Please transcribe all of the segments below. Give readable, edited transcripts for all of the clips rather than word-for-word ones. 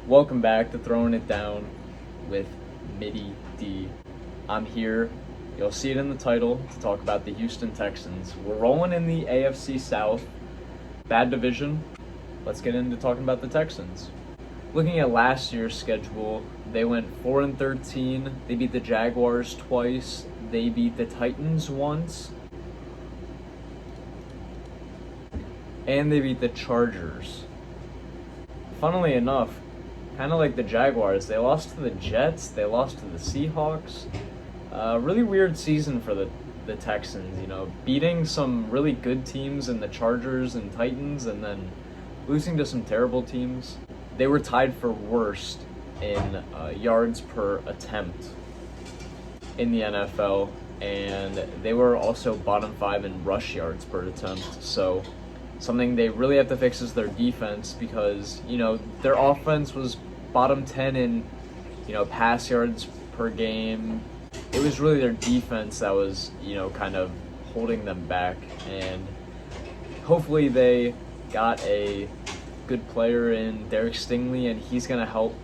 Welcome back to Throwing It Down with Midi D. I'm here, you'll see it in the title, to talk about the Houston Texans. We're rolling in the AFC South, bad division. Let's get into talking about the Texans. Looking at last year's schedule, they went 4-13. They beat the Jaguars twice. They beat the Titans once. And they beat the Chargers. Funnily enough, kind of like the Jaguars, they lost to the Jets, they lost to the Seahawks. Really weird season for the Texans, beating some really good teams in the Chargers and Titans and then losing to some terrible teams. They were tied for worst in yards per attempt in the NFL, and they were also bottom 5 in rush yards per attempt. So something they really have to fix is their defense, because their offense was bottom 10 in pass yards per game. It was really their defense that was kind of holding them back, and hopefully they got a good player in Derek Stingley, and he's going to help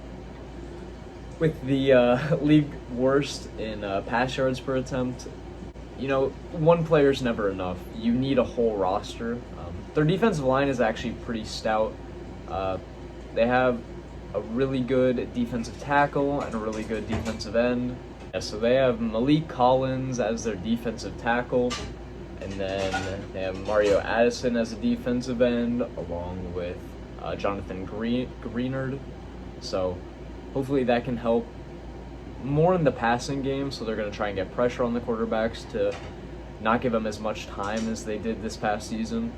with the league worst in pass yards per attempt. One player's never enough. You need a whole roster. Their defensive line is actually pretty stout. They have a really good defensive tackle and a really good defensive end. So they have Malik Collins as their defensive tackle, and then they have Mario Addison as a defensive end, along with Jonathan Greenard. So hopefully that can help more in the passing game. So they're going to try and get pressure on the quarterbacks to not give them as much time as they did this past season,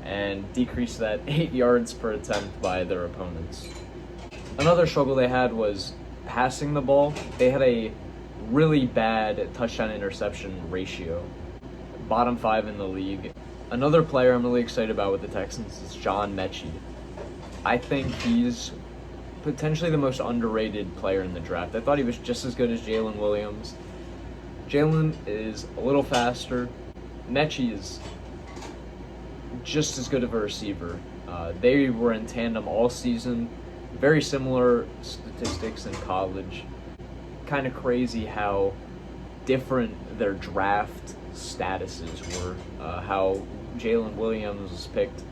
and decrease that 8 yards per attempt by their opponents. Another struggle they had was passing the ball. They had a really bad touchdown-interception ratio, bottom 5 in the league. Another player I'm really excited about with the Texans is John Mechie. I think he's potentially the most underrated player in the draft. I thought he was just as good as Jalen Williams. Jalen is a little faster. Mechie is just as good of a receiver. They were in tandem all season. Very similar statistics in college. Kind of crazy how different their draft statuses were. How Jalen Williams was picked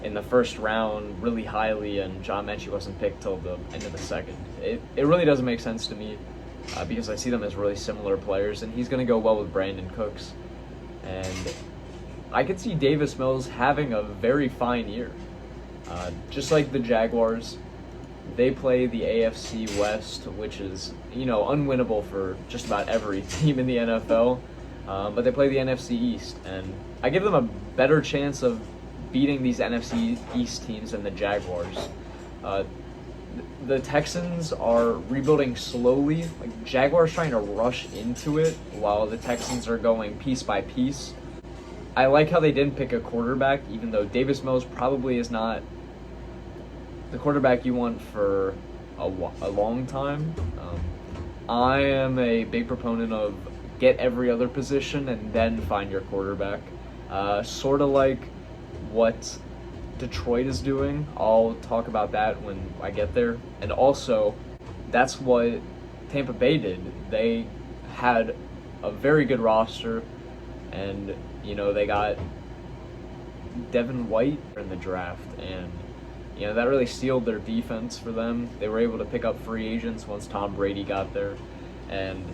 in the first round really highly, and John Mechie wasn't picked till the end of the second. It really doesn't make sense to me, because I see them as really similar players, and he's going to go well with Brandon Cooks. And I could see Davis Mills having a very fine year. Just like the Jaguars, they play the AFC West, which is, unwinnable for just about every team in the NFL. But they play the NFC East, and I give them a better chance of beating these NFC East teams than the Jaguars. The Texans are rebuilding slowly. Like, Jaguars trying to rush into it, while the Texans are going piece by piece. I like how they didn't pick a quarterback, even though Davis Mills probably is not the quarterback you want for a long time. I am a big proponent of get every other position and then find your quarterback. Sort of like what Detroit is doing. I'll talk about that when I get there. And also, that's what Tampa Bay did. They had a very good roster, and they got Devin White in the draft, and that really sealed their defense for them. They were able to pick up free agents once Tom Brady got there, and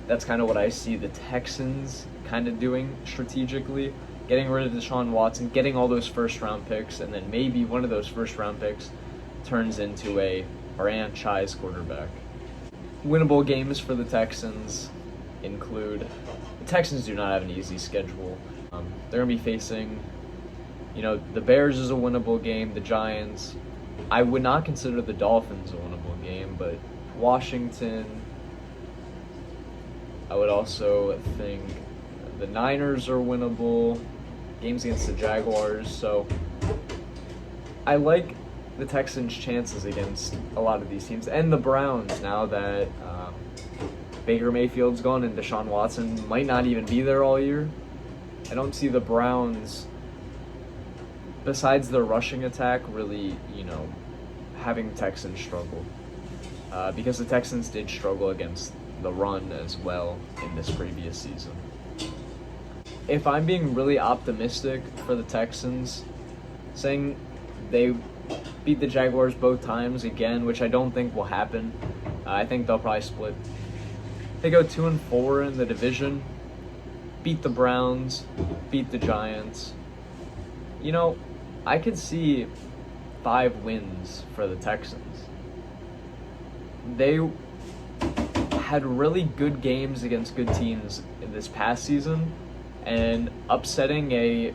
that's kind of what I see the Texans kind of doing strategically, getting rid of Deshaun Watson, getting all those first-round picks, and then maybe one of those first-round picks turns into a franchise quarterback. Winnable games for the Texans include, the Texans do not have an easy schedule. They're going to be facing, the Bears is a winnable game, the Giants. I would not consider the Dolphins a winnable game, but Washington, I would also think the Niners are winnable, games against the Jaguars. So I like the Texans' chances against a lot of these teams, and the Browns, now that Baker Mayfield's gone and Deshaun Watson might not even be there all year. I don't see the Browns, besides their rushing attack, really, having the Texans struggle. Because the Texans did struggle against the run as well in this previous season. If I'm being really optimistic for the Texans, saying they beat the Jaguars both times again, which I don't think will happen. I think they'll probably split. They go 2-4 in the division, beat the Browns, beat the Giants. You know, I could see 5 wins for the Texans. They had really good games against good teams in this past season, and upsetting a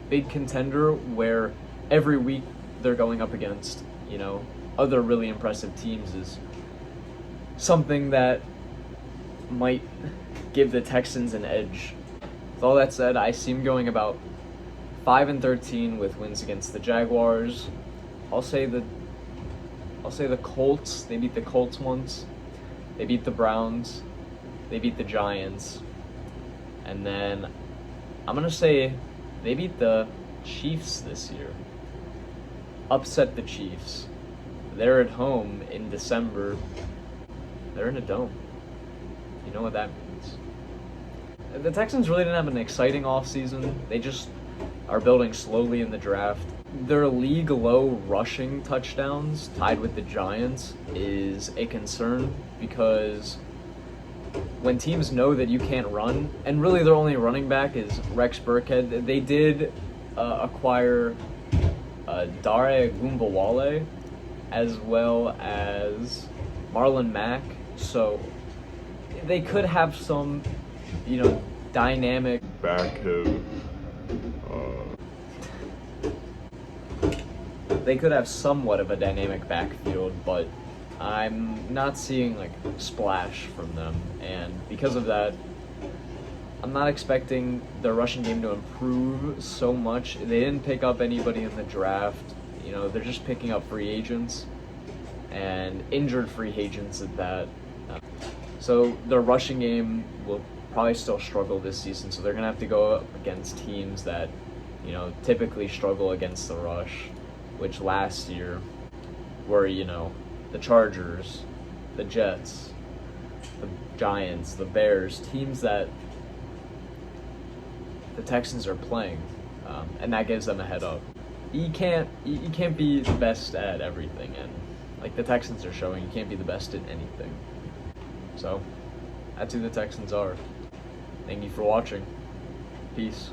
big contender where every week they're going up against, other really impressive teams is something that might give the Texans an edge. With all that said, I see them going about 5-13 with wins against the Jaguars. I'll say the Colts. They beat the Colts once. They beat the Browns. They beat the Giants. And then I'm gonna say they beat the Chiefs this year. Upset the Chiefs. They're at home in December. They're in a dome. You know what that means. The Texans really didn't have an exciting offseason. They just are building slowly in the draft. Their league low rushing touchdowns, tied with the Giants, is a concern because when teams know that you can't run, and really their only running back is Rex Burkhead, they did acquire Dare Gumbawale as well as Marlon Mack, so they could have some, dynamic They could have somewhat of a dynamic backfield, but I'm not seeing splash from them, and because of that, I'm not expecting their rushing game to improve so much. They didn't pick up anybody in the draft. They're just picking up free agents and injured free agents at that. So their rushing game will probably still struggle this season. So they're gonna have to go up against teams that, typically struggle against the rush, which last year were, the Chargers, the Jets, the Giants, the Bears, teams that the Texans are playing, and that gives them a head up. You can't be the best at everything, and the Texans are showing, you can't be the best at anything. So that's who the Texans are. Thank you for watching. Peace.